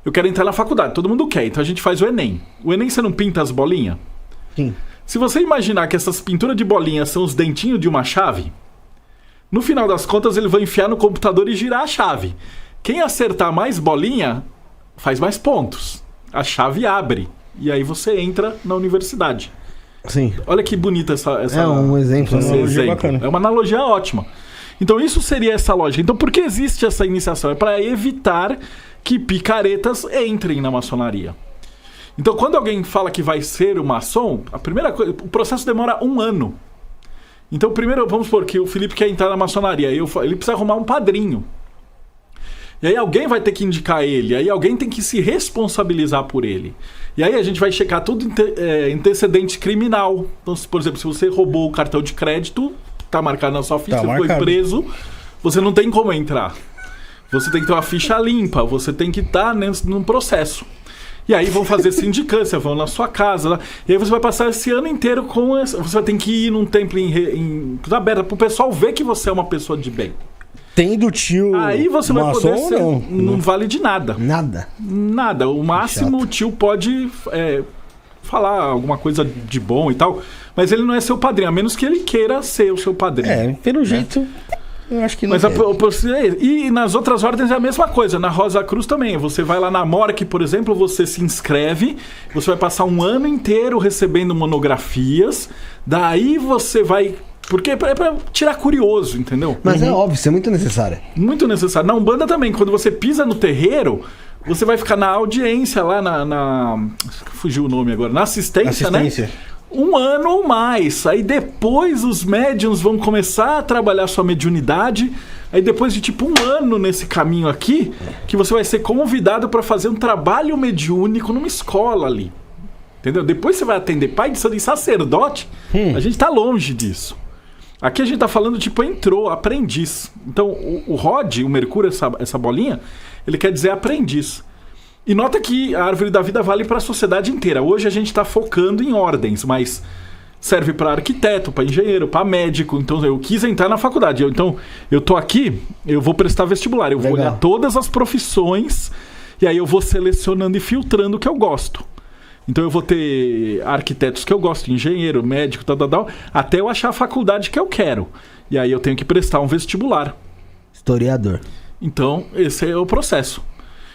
eu quero entrar na faculdade. Todo mundo quer, então a gente faz o Enem. O Enem você não pinta as bolinhas? Sim. Se você imaginar que essas pinturas de bolinhas são os dentinhos de uma chave, no final das contas ele vai enfiar no computador e girar a chave. Quem acertar mais bolinha faz mais pontos. A chave abre. E aí você entra na universidade. Sim. Olha que bonita essa É um exemplo. esse exemplo. É uma analogia ótima. Então isso seria essa lógica. Então por que existe essa iniciação? É para evitar que picaretas entrem na maçonaria. Então quando alguém fala que vai ser um maçom, a primeira coisa, o processo demora 1 ano. Então primeiro, vamos supor que o Felipe quer entrar na maçonaria, ele precisa arrumar um padrinho. E aí alguém vai ter que indicar ele, aí alguém tem que se responsabilizar por ele. E aí a gente vai checar todo antecedente criminal. Então, por exemplo, se você roubou o cartão de crédito, tá marcado na sua ficha, você foi preso, você não tem como entrar. Você tem que ter uma ficha limpa, você tem que estar num processo. E aí vão fazer sindicância, vão na sua casa. E aí você vai passar esse ano inteiro com... Você vai ter que ir num templo em aberto para o pessoal ver que você é uma pessoa de bem. Tem do tio. Aí você vai poder ser. Não vale de nada. Nada. Nada. O máximo o tio pode falar alguma coisa de bom e tal. Mas ele não é seu padrinho, a menos que ele queira ser o seu padrinho. Pelo jeito. Eu acho que não. Mas e nas outras ordens é a mesma coisa. Na Rosa Cruz também. Você vai lá na MORC, por exemplo, você se inscreve, você vai passar 1 ano inteiro recebendo monografias. Daí você vai. Porque é pra tirar curioso, entendeu? Mas é óbvio, isso é muito necessário. Muito necessário. Na Umbanda também, quando você pisa no terreiro, você vai ficar na audiência lá fugiu o nome agora. Na assistência, né? 1 ano ou mais. Aí depois os médiums vão começar a trabalhar sua mediunidade. Aí depois de tipo 1 ano nesse caminho aqui, que você vai ser convidado para fazer um trabalho mediúnico numa escola ali. Entendeu? Depois você vai atender pai de santo e sacerdote. A gente tá longe disso. Aqui a gente tá falando, tipo, entrou, aprendiz. Então, o Rod, o Mercúrio, essa bolinha, ele quer dizer aprendiz. E nota que a árvore da vida vale para a sociedade inteira. Hoje a gente tá focando em ordens, mas serve para arquiteto, para engenheiro, para médico. Então, eu quis entrar na faculdade. Então, eu tô aqui, eu vou prestar vestibular. Eu vou olhar todas as profissões e aí eu vou selecionando e filtrando o que eu gosto. Então eu vou ter arquitetos que eu gosto, engenheiro, médico, tal, até eu achar a faculdade que eu quero. E aí eu tenho que prestar um vestibular. Historiador. Então, esse é o processo.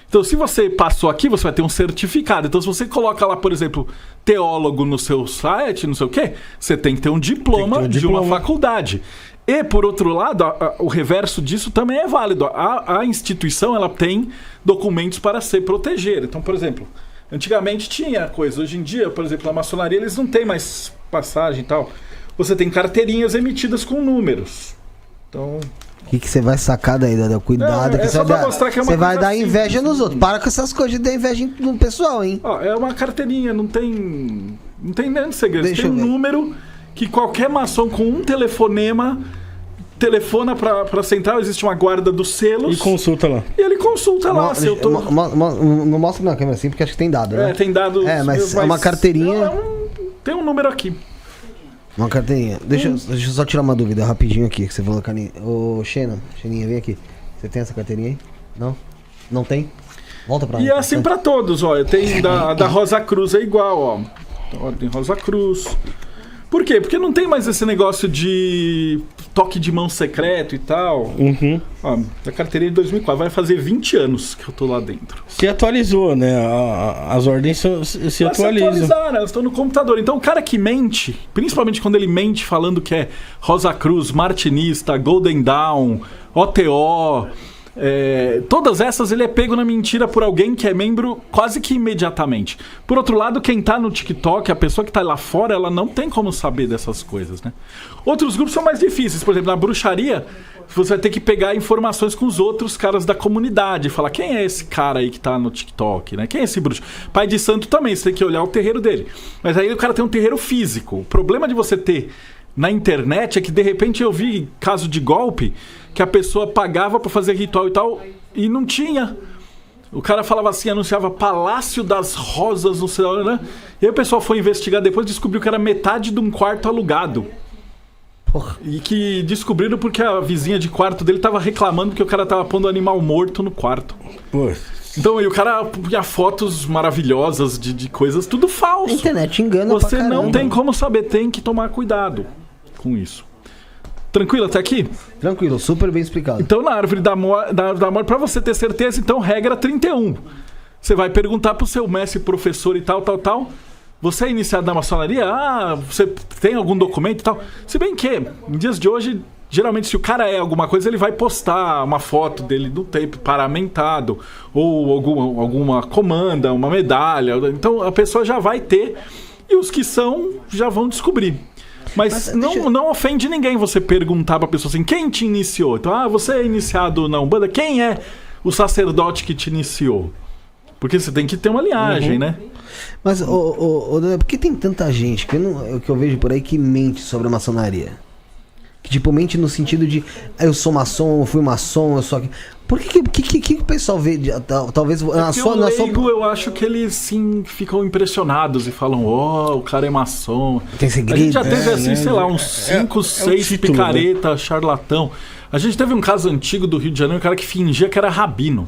Então, se você passou aqui, você vai ter um certificado. Então, se você coloca lá, por exemplo, teólogo no seu site, não sei o quê, você tem que ter um diploma de uma faculdade. E, por outro lado, o reverso disso também é válido. A instituição, ela tem documentos para se proteger. Então, por exemplo... Antigamente tinha coisa. Hoje em dia, por exemplo, na maçonaria, eles não têm mais passagem e tal. Você tem carteirinhas emitidas com números. Então... O que você vai sacar daí, Dadel? Cuidado, que você vai dar inveja nos outros. Para com essas coisas de dar inveja no pessoal, hein? Ó, é uma carteirinha, não tem nenhum segredo. Tem um número que qualquer maçom com um telefonema... telefona pra central, existe uma guarda dos selos. E consulta lá. E ele consulta lá se eu tô... Não mostra na câmera assim, porque acho que tem dado, né? Tem dado... mas é uma carteirinha... Tem um número aqui. Uma carteirinha. Deixa eu só tirar uma dúvida rapidinho aqui, que você falou, Caninha. Ô, Xeninha, vem aqui. Você tem essa carteirinha aí? Não? Não tem? Volta pra lá. E é assim pra todos, ó. Tem da Rosa Cruz, é igual, ó. Então, tem Rosa Cruz... Por quê? Porque não tem mais esse negócio de toque de mão secreto e tal. Ó, a carteirinha de 2004 vai fazer 20 anos que eu tô lá dentro. Se atualizou, né? As ordens se atualizam. Elas estão no computador. Então o cara que mente, principalmente quando ele mente falando que é Rosa Cruz, Martinista, Golden Dawn, OTO... todas essas ele é pego na mentira por alguém que é membro quase que imediatamente. Por outro lado, quem tá no TikTok, a pessoa que tá lá fora, ela não tem como saber dessas coisas, né? Outros grupos são mais difíceis. Por exemplo, na bruxaria, você vai ter que pegar informações com os outros caras da comunidade, falar quem é esse cara aí que tá no TikTok, né? Quem é esse bruxo? Pai de santo também, você tem que olhar o terreiro dele. Mas aí o cara tem um terreiro físico. O problema de você ter na internet é que de repente eu vi caso de golpe que a pessoa pagava pra fazer ritual e tal e não tinha. O cara falava assim, anunciava Palácio das Rosas, não sei lá, né? E aí o pessoal foi investigar depois, descobriu que era metade de um quarto alugado. Porra. E que descobriram porque a vizinha de quarto dele tava reclamando que o cara tava pondo animal morto no quarto. Pô, Então, e o cara punha fotos maravilhosas de coisas, tudo falso. A internet engana pra Você caramba. não tem como saber, tem que tomar cuidado com isso. Tranquilo até aqui? Tranquilo, super bem explicado. Então, na árvore da morte, pra você ter certeza, então, regra 31. Você vai perguntar pro seu mestre, professor e tal. Você é iniciado na maçonaria? Você tem algum documento e tal? Se bem que, em dias de hoje, geralmente, se o cara é alguma coisa, ele vai postar uma foto dele do tempo paramentado, ou alguma comanda, uma medalha. Então, a pessoa já vai ter, e os que são já vão descobrir. Mas não ofende ninguém você perguntar pra pessoa assim, quem te iniciou? Então, você é iniciado na Umbanda, quem é o sacerdote que te iniciou? Porque você tem que ter uma linhagem, né? Mas, por que tem tanta gente que eu vejo por aí que mente sobre a maçonaria? Que tipo, mente no sentido de eu sou maçom, eu fui maçom, eu sou aqui. Por que o pessoal vê, talvez na sua... Eu acho que eles sim ficam impressionados e falam, o cara é maçom. Tem segredo. A gente já teve assim, sei lá, uns 5, 6 picareta, né? Charlatão. A gente teve um caso antigo do Rio de Janeiro, um cara que fingia que era rabino.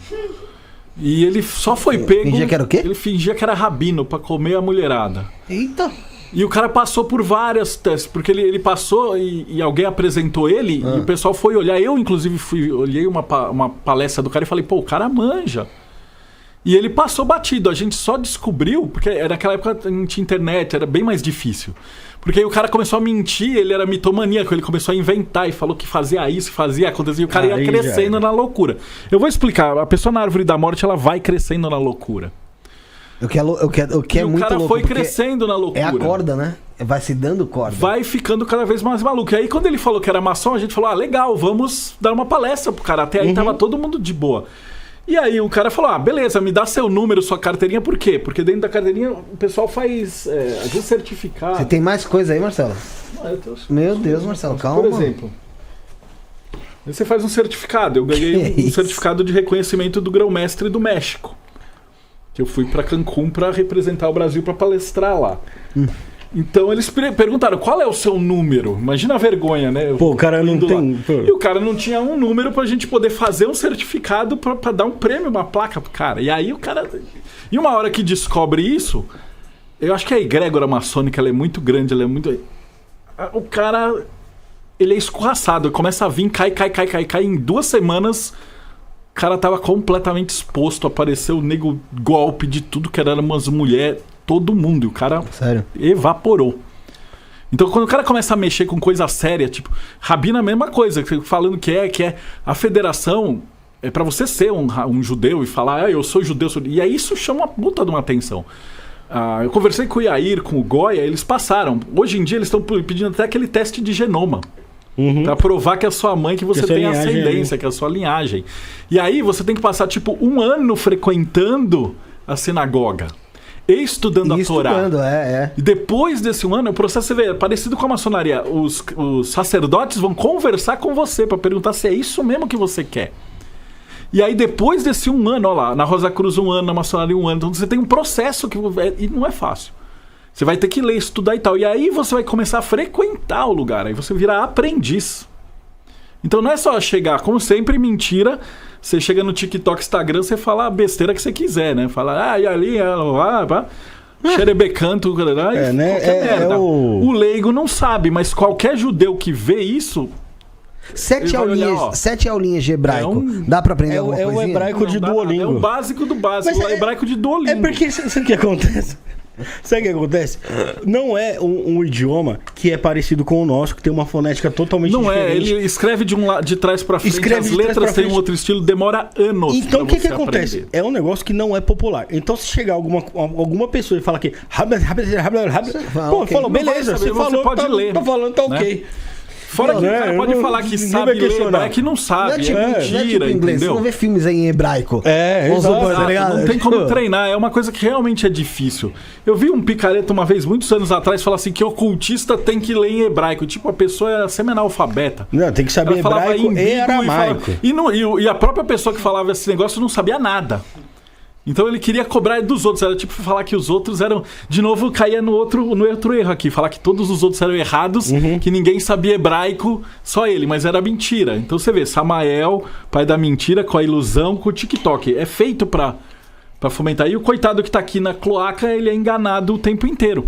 E ele só foi pego... Fingia que era o quê? Ele fingia que era rabino pra comer a mulherada. Eita! E o cara passou por várias testes, porque ele passou e alguém apresentou ele e o pessoal foi olhar. Eu, inclusive, olhei uma palestra do cara e falei, pô, o cara manja. E ele passou batido. A gente só descobriu, porque naquela época não tinha internet, era bem mais difícil. Porque aí o cara começou a mentir, ele era mitomaníaco, ele começou a inventar e falou que fazia isso, fazia acontecer, e o cara ia crescendo na loucura. Eu vou explicar, a pessoa na árvore da morte, ela vai crescendo na loucura. O que é muito cara louco, foi crescendo na loucura. É a corda, né? Vai se dando corda. Vai ficando cada vez mais maluco. E aí quando ele falou que era maçom, a gente falou, legal, vamos dar uma palestra pro cara. Até aí tava todo mundo de boa. E aí o cara falou, beleza, me dá seu número, sua carteirinha, por quê? Porque dentro da carteirinha o pessoal faz, às vezes, certificado. Você tem mais coisa aí, Marcelo? Meu Deus, Marcelo, calma. Por exemplo, você faz um certificado. Eu ganhei um certificado de reconhecimento do grão-mestre do México. Que eu fui pra Cancún pra representar o Brasil pra palestrar lá. Então eles perguntaram, qual é o seu número? Imagina a vergonha, né? Pô, o cara não tem... E o cara não tinha um número pra gente poder fazer um certificado pra dar um prêmio, uma placa pro cara. E aí o cara... E uma hora que descobre isso, eu acho que a egrégora maçônica, ela é muito grande, ela é muito... O cara, ele é escorraçado, começa a vir, cai. Em 2 semanas... O cara tava completamente exposto, apareceu o nego golpe de tudo que era umas mulheres, todo mundo, e o cara evaporou. Então quando o cara começa a mexer com coisa séria, tipo, rabino é a mesma coisa, falando que é a federação, é pra você ser um judeu e falar, eu sou judeu, e aí isso chama uma puta de uma atenção. Eu conversei com o Iair, com o Goya, eles passaram. Hoje em dia eles estão pedindo até aquele teste de genoma. Pra provar que é a sua mãe, que você tem ascendência, que é a sua linhagem. E aí você tem que passar, tipo, 1 ano frequentando a sinagoga. E estudando a Torá. E depois desse 1 ano, o processo, você vê, é parecido com a maçonaria. Os sacerdotes vão conversar com você para perguntar se é isso mesmo que você quer. E aí depois desse 1 ano, ó lá, na Rosa Cruz 1 ano, na maçonaria 1 ano, então você tem um processo e não é fácil. Você vai ter que ler, estudar e tal. E aí você vai começar a frequentar o lugar. Aí você vira aprendiz. Então não é só chegar, como sempre, mentira. Você chega no TikTok, Instagram, você fala a besteira que você quiser, né? Fala, e ali, xerebecanto, merda. O leigo não sabe, mas qualquer judeu que vê isso... 7 aulinhas de hebraico. Dá pra aprender alguma coisinha? É o hebraico de Duolingo. É o básico do básico. Mas o hebraico de Duolingo. É porque, sabe o que acontece? Sabe o que acontece? Não é um idioma que é parecido com o nosso, que tem uma fonética totalmente diferente. Não é, ele escreve de trás pra frente, as letras têm um outro estilo, demora anos. Então o que acontece? É um negócio que não é popular. Então se chegar alguma pessoa e falar que... Falou, beleza, você falou, pode ler. Tô falando, tá ok. Fora que o cara pode falar que sabe ler hebraico, que não sabe. Mentira, entendeu? Você não vê filmes aí em hebraico. Não tem como treinar. É uma coisa que realmente é difícil. Eu vi um picareta uma vez, muitos anos atrás, falar assim que ocultista tem que ler em hebraico. Tipo, a pessoa era semi-analfabeta. Não, tem que saber hebraico e aramaico. E a própria pessoa que falava esse negócio não sabia nada. Então ele queria cobrar dos outros, era tipo falar que os outros eram... De novo, caía no outro erro aqui, falar que todos os outros eram errados, que ninguém sabia hebraico, só ele, mas era mentira. Então você vê, Samael, pai da mentira, com a ilusão, com o TikTok. É feito pra Pra fomentar. E o coitado que tá aqui na cloaca, ele é enganado o tempo inteiro.